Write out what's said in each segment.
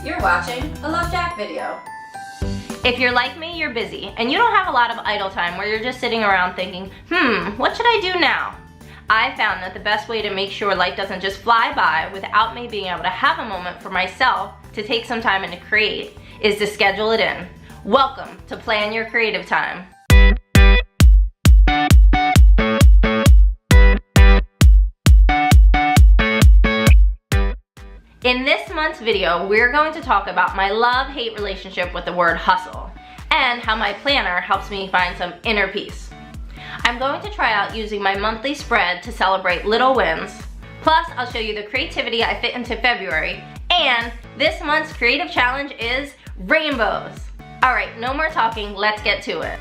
You're watching a Love Jack video. If you're like me, you're busy, and you don't have a lot of idle time where you're just sitting around thinking, what should I do now? I found that the best way to make sure life doesn't just fly by without me being able to have a moment for myself to take some time and to create is to schedule it in. Welcome to Plan Your Creative Time. In this month's video, we're going to talk about my love-hate relationship with the word hustle and how my planner helps me find some inner peace. I'm going to try out using my monthly spread to celebrate little wins. Plus, I'll show you the creativity I fit into February, and this month's creative challenge is rainbows. All right, no more talking, let's get to it.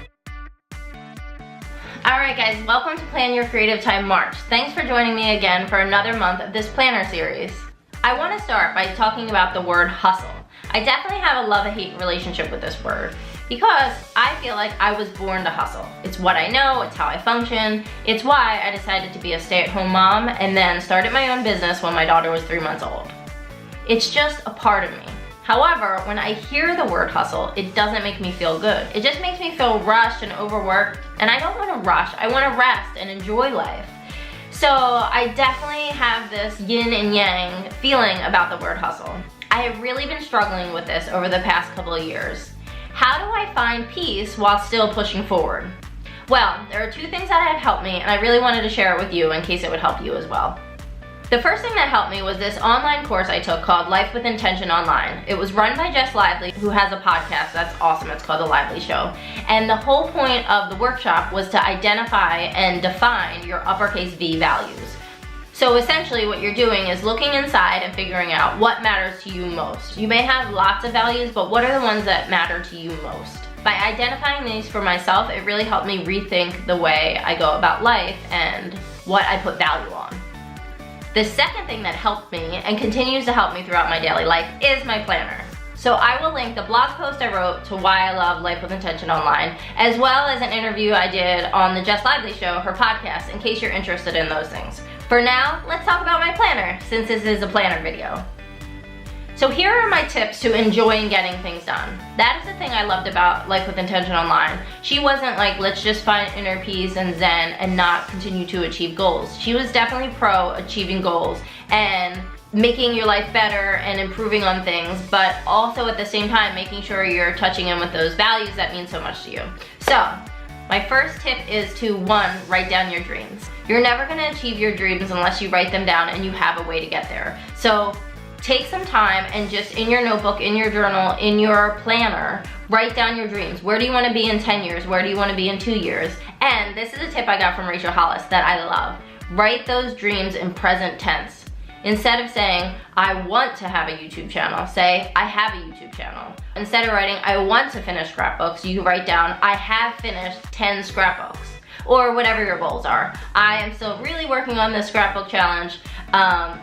All right guys, welcome to Plan Your Creative Time March. Thanks for joining me again for another month of this planner series. I want to start by talking about the word hustle. I definitely have a love-hate relationship with this word because I feel like I was born to hustle. It's what I know, it's how I function. It's why I decided to be a stay-at-home mom and then started my own business when my daughter was 3 months old. It's just a part of me. However, when I hear the word hustle, it doesn't make me feel good. It just makes me feel rushed and overworked, and I don't want to rush. I want to rest and enjoy life. So I definitely have this yin and yang feeling about the word hustle. I have really been struggling with this over the past couple of years. How do I find peace while still pushing forward? Well, there are two things that have helped me, and I really wanted to share it with you in case it would help you as well. The first thing that helped me was this online course I took called Life with Intention Online. It was run by Jess Lively, who has a podcast that's awesome. It's called The Lively Show. And the whole point of the workshop was to identify and define your uppercase V values. So essentially what you're doing is looking inside and figuring out what matters to you most. You may have lots of values, but what are the ones that matter to you most? By identifying these for myself, it really helped me rethink the way I go about life and what I put value on. The second thing that helped me and continues to help me throughout my daily life is my planner. So I will link the blog post I wrote to why I love Life with Intention Online, as well as an interview I did on the Jess Lively Show, her podcast, in case you're interested in those things. For now, let's talk about my planner, since this is a planner video. So here are my tips to enjoying getting things done. That is the thing I loved about Life with Intention Online. She wasn't like, let's just find inner peace and zen and not continue to achieve goals. She was definitely pro achieving goals and making your life better and improving on things, but also at the same time making sure you're touching in with those values that mean so much to you. So, my first tip is to, 1, write down your dreams. You're never gonna achieve your dreams unless you write them down and you have a way to get there. So, take some time and just in your notebook, in your journal, in your planner, write down your dreams. Where do you want to be in 10 years? Where do you want to be in 2 years? And this is a tip I got from Rachel Hollis that I love. Write those dreams in present tense. Instead of saying, I want to have a YouTube channel, say, I have a YouTube channel. Instead of writing, I want to finish scrapbooks, you write down, I have finished 10 scrapbooks. Or whatever your goals are. I am still really working on this scrapbook challenge,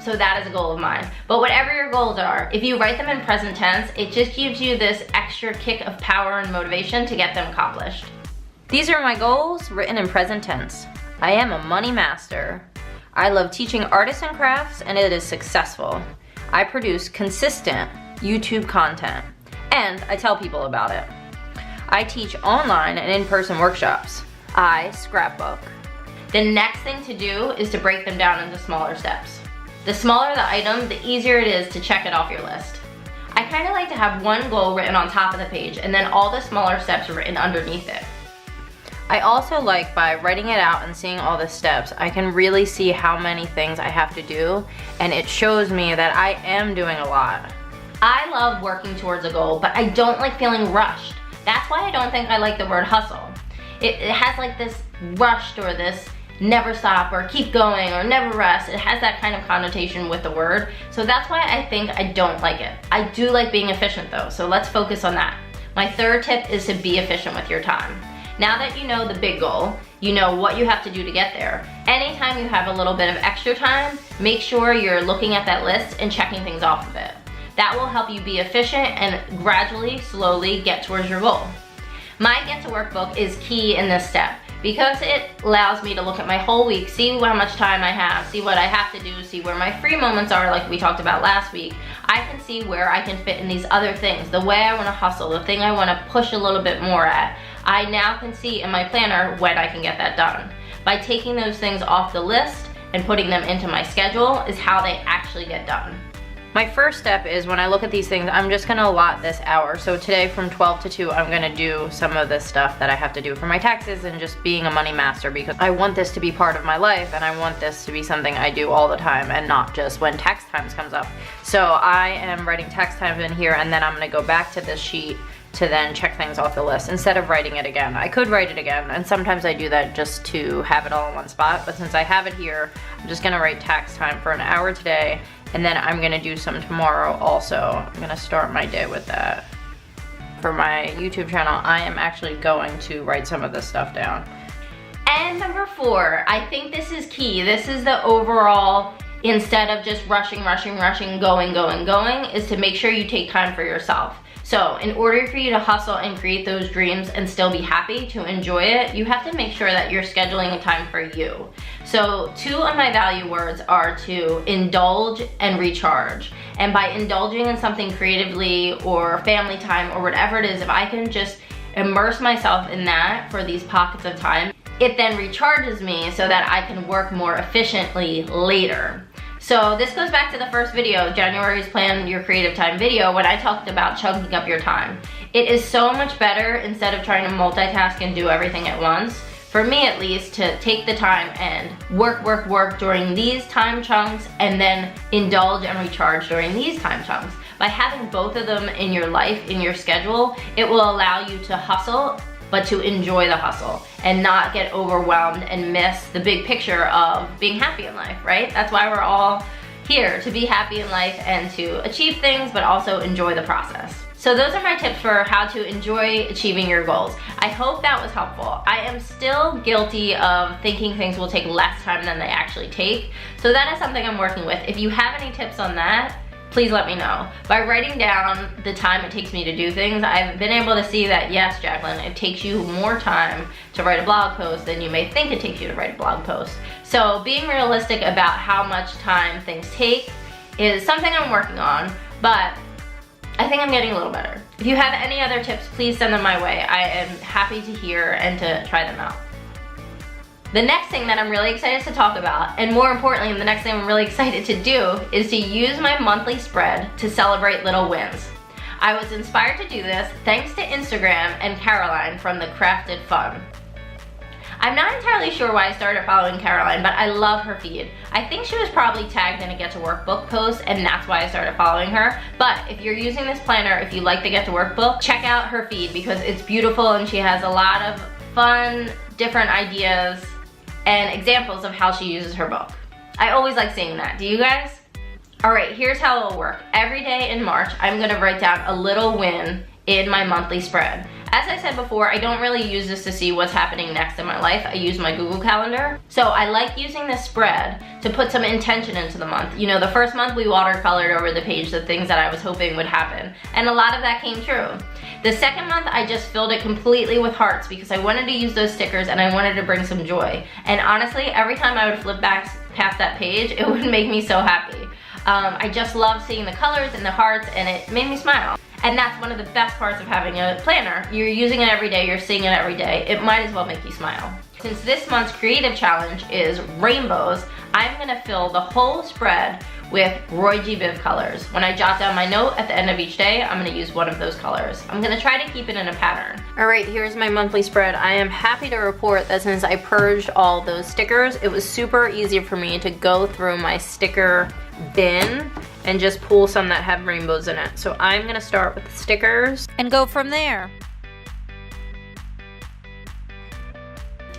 so that is a goal of mine. But whatever your goals are, if you write them in present tense, it just gives you this extra kick of power and motivation to get them accomplished. These are my goals written in present tense. I am a money master. I love teaching artists and crafts, and it is successful. I produce consistent YouTube content, and I tell people about it. I teach online and in-person workshops. I scrapbook. The next thing to do is to break them down into smaller steps. The smaller the item, the easier it is to check it off your list. I kind of like to have one goal written on top of the page and then all the smaller steps written underneath it. I also like by writing it out and seeing all the steps, I can really see how many things I have to do, and it shows me that I am doing a lot. I love working towards a goal, but I don't like feeling rushed. That's why I don't think I like the word hustle. It has like this rushed or this never stop or keep going or never rest. It has that kind of connotation with the word. So that's why I think I don't like it. I do like being efficient though, so let's focus on that. My third tip is to be efficient with your time. Now that you know the big goal, you know what you have to do to get there. Anytime you have a little bit of extra time, make sure you're looking at that list and checking things off of it. That will help you be efficient and gradually, slowly get towards your goal. My Get to Work book is key in this step. because it allows me to look at my whole week, see how much time I have, see what I have to do, see where my free moments are like we talked about last week. I can see where I can fit in these other things, the way I want to hustle, the thing I want to push a little bit more at. I now can see in my planner when I can get that done. By taking those things off the list and putting them into my schedule is how they actually get done. My first step is when I look at these things, I'm just gonna allot this hour. So today from 12 to 2, I'm gonna do some of this stuff that I have to do for my taxes and just being a money master, because I want this to be part of my life and I want this to be something I do all the time and not just when tax times comes up. So I am writing tax times in here, and then I'm gonna go back to this sheet to then check things off the list instead of writing it again. I could write it again, and sometimes I do that just to have it all in one spot, but since I have it here, I'm just gonna write tax time for an hour today, and then I'm gonna do some tomorrow also. I'm gonna start my day with that. For my YouTube channel, I am actually going to write some of this stuff down. And number 4, I think this is key. This is the overall, instead of just rushing, going, is to make sure you take time for yourself. So in order for you to hustle and create those dreams and still be happy to enjoy it, you have to make sure that you're scheduling a time for you. So 2 of my value words are to indulge and recharge. And by indulging in something creatively or family time or whatever it is, if I can just immerse myself in that for these pockets of time, it then recharges me so that I can work more efficiently later. So this goes back to the first video, January's Plan Your Creative Time video, when I talked about chunking up your time. It is so much better, instead of trying to multitask and do everything at once, for me at least, to take the time and work during these time chunks and then indulge and recharge during these time chunks. By having both of them in your life, in your schedule, it will allow you to hustle, but to enjoy the hustle and not get overwhelmed and miss the big picture of being happy in life, right? That's why we're all here, to be happy in life and to achieve things, but also enjoy the process. So those are my tips for how to enjoy achieving your goals. I hope that was helpful. I am still guilty of thinking things will take less time than they actually take. So that is something I'm working with. If you have any tips on that, please let me know. By writing down the time it takes me to do things, I've been able to see that, yes, Jacqueline, it takes you more time to write a blog post than you may think it takes you to write a blog post. So being realistic about how much time things take is something I'm working on, but I think I'm getting a little better. If you have any other tips, please send them my way. I am happy to hear and to try them out. The next thing that I'm really excited to talk about, and more importantly, the next thing I'm really excited to do, is to use my monthly spread to celebrate little wins. I was inspired to do this thanks to Instagram and Caroline from the Crafted Fun. I'm not entirely sure why I started following Caroline, but I love her feed. I think she was probably tagged in a Get to Work book post, and that's why I started following her. But if you're using this planner, if you like the Get to Work book, check out her feed because it's beautiful and she has a lot of fun, different ideas and examples of how she uses her book. I always like seeing that. Do you guys? All right, here's how it'll work. Every day in March, I'm gonna write down a little win in my monthly spread. As I said before, I don't really use this to see what's happening next in my life. I use my Google Calendar. So I like using this spread to put some intention into the month. You know, the first month we watercolored over the page the things that I was hoping would happen, and a lot of that came true. The second month, I just filled it completely with hearts because I wanted to use those stickers and I wanted to bring some joy. And honestly, every time I would flip back past that page, it would make me so happy. I just love seeing the colors and the hearts, and it made me smile. And that's one of the best parts of having a planner. You're using it every day, you're seeing it every day. It might as well make you smile. Since this month's creative challenge is rainbows, I'm gonna fill the whole spread with Roy G. Biv colors. When I jot down my note at the end of each day, I'm gonna use one of those colors. I'm gonna try to keep it in a pattern. All right, here's my monthly spread. I am happy to report that since I purged all those stickers, it was super easy for me to go through my sticker bin and just pull some that have rainbows in it. So I'm gonna start with the stickers and go from there.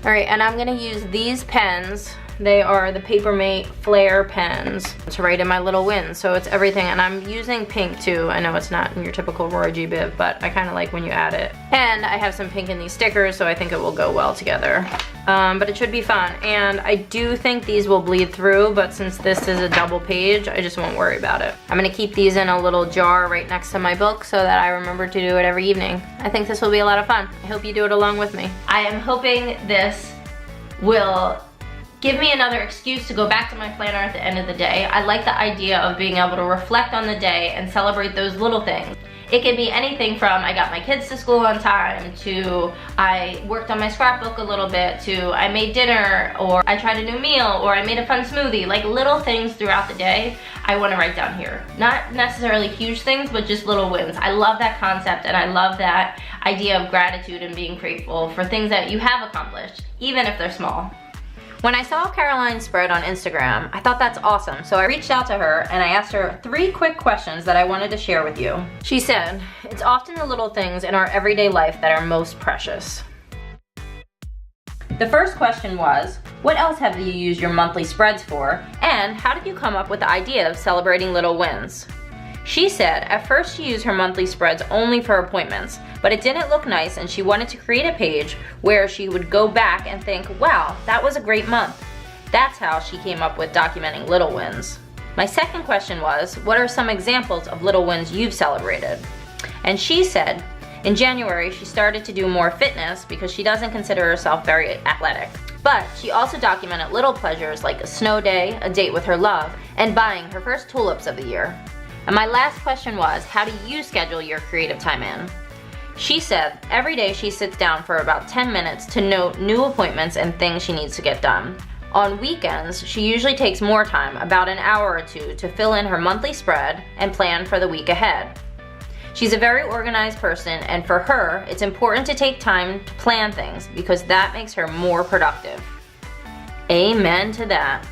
All right, and I'm gonna use these pens. They are the Papermate Flare pens to write in my little wins. So it's everything, and I'm using pink too. I know it's not in your typical Roy G. Biv, but I kind of like when you add it. And I have some pink in these stickers, so I think it will go well together. But it should be fun. And I do think these will bleed through, but since this is a double page, I just won't worry about it. I'm gonna keep these in a little jar right next to my book so that I remember to do it every evening. I think this will be a lot of fun. I hope you do it along with me. I am hoping this will give me another excuse to go back to my planner at the end of the day. I like the idea of being able to reflect on the day and celebrate those little things. It can be anything from I got my kids to school on time, to I worked on my scrapbook a little bit, to I made dinner, or I tried a new meal, or I made a fun smoothie. Like little things throughout the day I want to write down here. Not necessarily huge things, but just little wins. I love that concept, and I love that idea of gratitude and being grateful for things that you have accomplished, even if they're small. When I saw Caroline's spread on Instagram, I thought that's awesome, so I reached out to her and I asked her 3 quick questions that I wanted to share with you. She said, "It's often the little things in our everyday life that are most precious." The first question was, what else have you used your monthly spreads for, and how did you come up with the idea of celebrating little wins? She said at first she used her monthly spreads only for appointments, but it didn't look nice and she wanted to create a page where she would go back and think, wow, that was a great month. That's how she came up with documenting little wins. My second question was, what are some examples of little wins you've celebrated? And she said, in January she started to do more fitness because she doesn't consider herself very athletic. But she also documented little pleasures like a snow day, a date with her love, and buying her first tulips of the year. And my last question was, how do you schedule your creative time in? She said every day she sits down for about 10 minutes to note new appointments and things she needs to get done. On weekends, she usually takes more time, about an hour or 2, to fill in her monthly spread and plan for the week ahead. She's a very organized person, and for her, it's important to take time to plan things because that makes her more productive. Amen to that.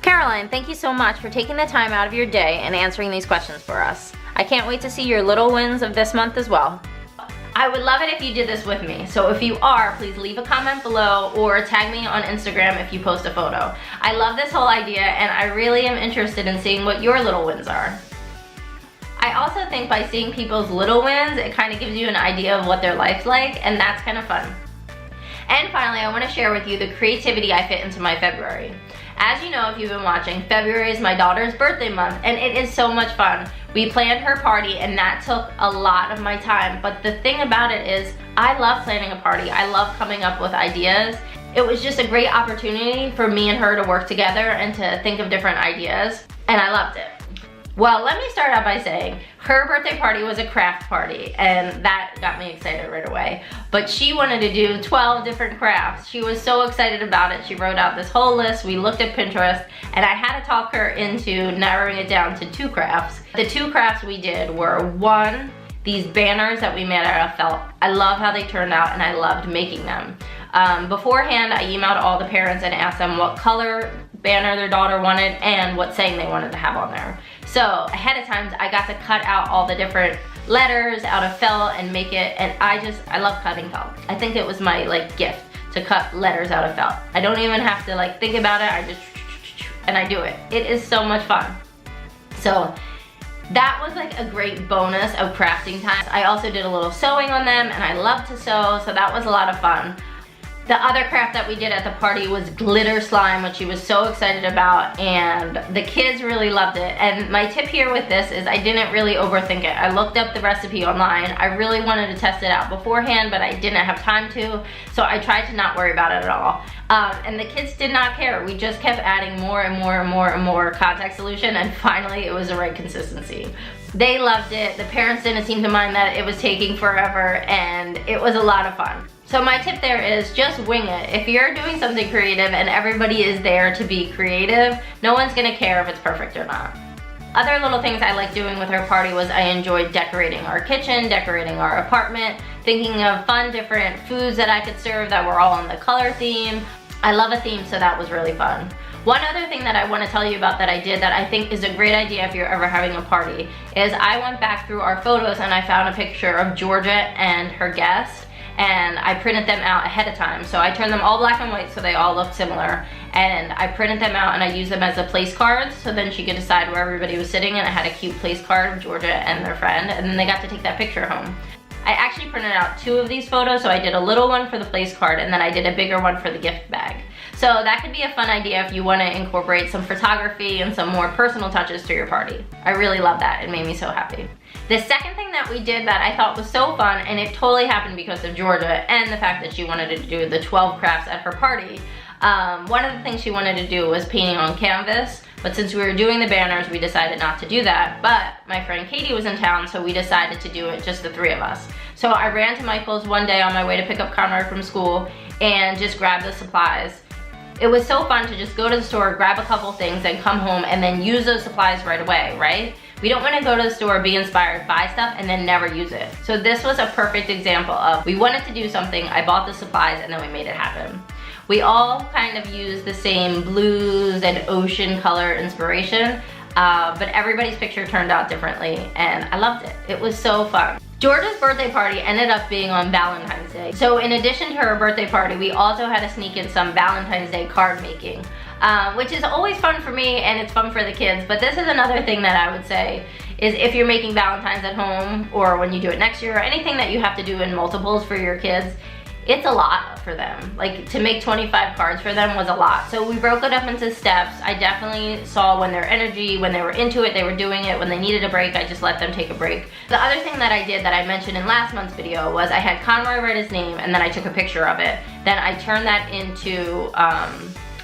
Caroline, thank you so much for taking the time out of your day and answering these questions for us. I can't wait to see your little wins of this month as well. I would love it if you did this with me, so if you are, please leave a comment below or tag me on Instagram if you post a photo. I love this whole idea and I really am interested in seeing what your little wins are. I also think by seeing people's little wins, it kind of gives you an idea of what their life's like, and that's kind of fun. And finally, I want to share with you the creativity I fit into my February. As you know, if you've been watching, February is my daughter's birthday month, and it is so much fun. We planned her party, and that took a lot of my time, but the thing about it is, I love planning a party. I love coming up with ideas. It was just a great opportunity for me and her to work together and to think of different ideas, and I loved it. Well, let me start out by saying her birthday party was a craft party, and that got me excited right away. But she wanted to do 12 different crafts. She was so excited about it. She wrote out this whole list. We looked at Pinterest, and I had to talk her into narrowing it down to 2 crafts. The 2 crafts we did were, 1, these banners that we made out of felt. I love how they turned out, and I loved making them. Beforehand, I emailed all the parents and asked them what color banner their daughter wanted and what saying they wanted to have on there. So ahead of time, I got to cut out all the different letters out of felt and make it, and I love cutting felt. I think it was my gift to cut letters out of felt. I don't even have to think about it, I just, and I do it. It is so much fun. So that was a great bonus of crafting time. I also did a little sewing on them, and I love to sew, so that was a lot of fun. The other craft that we did at the party was glitter slime, which she was so excited about, and the kids really loved it. And my tip here with this is I didn't really overthink it. I looked up the recipe online. I really wanted to test it out beforehand, but I didn't have time to, so I tried to not worry about it at all. And the kids did not care. We just kept adding more and more and more and more contact solution, and finally it was the right consistency. They loved it. The parents didn't seem to mind that it was taking forever, and it was a lot of fun. So my tip there is just wing it. If you're doing something creative and everybody is there to be creative, no one's gonna care if it's perfect or not. Other little things I liked doing with her party was I enjoyed decorating our kitchen, decorating our apartment, thinking of fun different foods that I could serve that were all on the color theme. I love a theme, so that was really fun. One other thing that I want to tell you about that I did that I think is a great idea if you're ever having a party is I went back through our photos and I found a picture of Georgia and her guest, and I printed them out ahead of time. So I turned them all black and white so they all looked similar, and I printed them out and I used them as a place cards, so then she could decide where everybody was sitting, and I had a cute place card of Georgia and their friend, and then they got to take that picture home. I actually printed out 2 of these photos, so I did a little one for the place card and then I did a bigger one for the gift bag. So that could be a fun idea if you want to incorporate some photography and some more personal touches to your party. I really love that. It made me so happy. The second thing that we did that I thought was so fun, and it totally happened because of Georgia and the fact that she wanted to do the 12 crafts at her party. One of the things she wanted to do was painting on canvas, but since we were doing the banners, we decided not to do that. But my friend Katie was in town, so we decided to do it, just the three of us. So I ran to Michael's one day on my way to pick up Conrad from school and just grabbed the supplies. It was so fun to just go to the store, grab a couple things, and come home and then use those supplies right away, right? We don't want to go to the store, be inspired, buy stuff, and then never use it. So this was a perfect example of, we wanted to do something, I bought the supplies, and then we made it happen. We all kind of use the same blues and ocean color inspiration, but everybody's picture turned out differently, and I loved it. It was so fun. Georgia's birthday party ended up being on Valentine's Day. So in addition to her birthday party, we also had to sneak in some Valentine's Day card making, which is always fun for me and it's fun for the kids. But this is another thing that I would say is if you're making Valentines at home or when you do it next year or anything that you have to do in multiples for your kids, it's a lot for them. Like to make 25 cards for them was a lot. So we broke it up into steps. I definitely saw when their energy, when they were into it, they were doing it. When they needed a break, I just let them take a break. The other thing that I did that I mentioned in last month's video was I had Conroy write his name and then I took a picture of it. Then I turned that into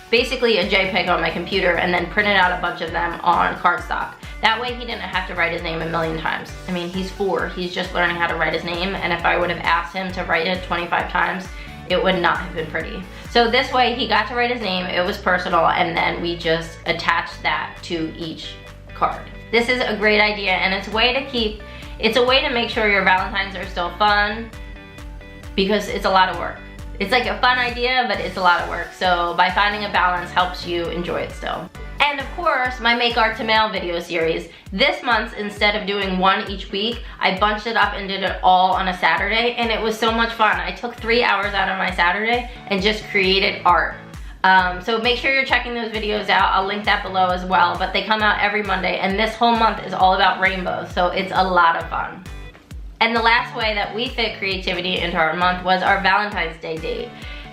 basically a JPEG on my computer and then printed out a bunch of them on cardstock. That way he didn't have to write his name a million times. I mean, he's 4, he's just learning how to write his name, and if I would have asked him to write it 25 times, it would not have been pretty. So this way he got to write his name, it was personal, and then we just attached that to each card. This is a great idea, and it's a way to make sure your Valentines are still fun, because it's a lot of work. It's like a fun idea, but it's a lot of work. So by finding a balance helps you enjoy it still. And of course, my Make Art to Mail video series. This month, instead of doing one each week, I bunched it up and did it all on a Saturday, and it was so much fun. I took 3 hours out of my Saturday and just created art. So make sure you're checking those videos out. I'll link that below as well, but they come out every Monday, and this whole month is all about rainbows, so it's a lot of fun. And the last way that we fit creativity into our month was our Valentine's Day date.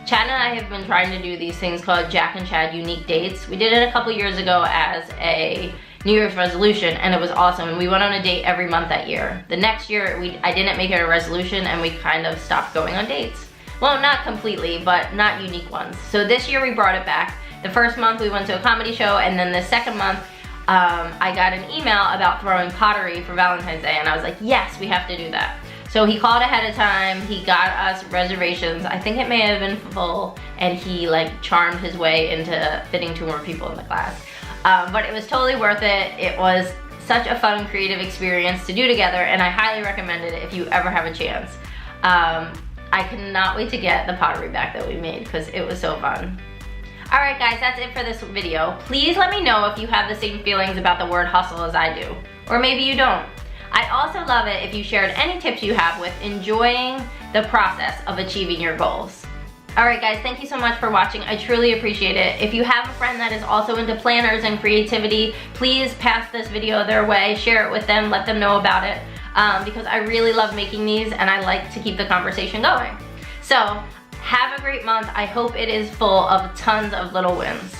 Chad and I have been trying to do these things called Jack and Chad Unique Dates. We did it a couple years ago as a New Year's resolution, and it was awesome. And we went on a date every month that year. The next year, I didn't make it a resolution, and we kind of stopped going on dates. Well, not completely, but not unique ones. So this year we brought it back. The first month we went to a comedy show, and then the second month, I got an email about throwing pottery for Valentine's Day, and I was like, yes, we have to do that. So he called ahead of time, he got us reservations. I think it may have been full, and he like charmed his way into fitting 2 more people in the class. But it was totally worth it. It was such a fun, creative experience to do together, and I highly recommend it if you ever have a chance. I cannot wait to get the pottery back that we made because it was so fun. Alright guys, that's it for this video. Please let me know if you have the same feelings about the word hustle as I do. Or maybe you don't. I'd also love it if you shared any tips you have with enjoying the process of achieving your goals. Alright guys, thank you so much for watching. I truly appreciate it. If you have a friend that is also into planners and creativity, please pass this video their way, share it with them, let them know about it, because I really love making these and I like to keep the conversation going. So, have a great month. I hope it is full of tons of little wins.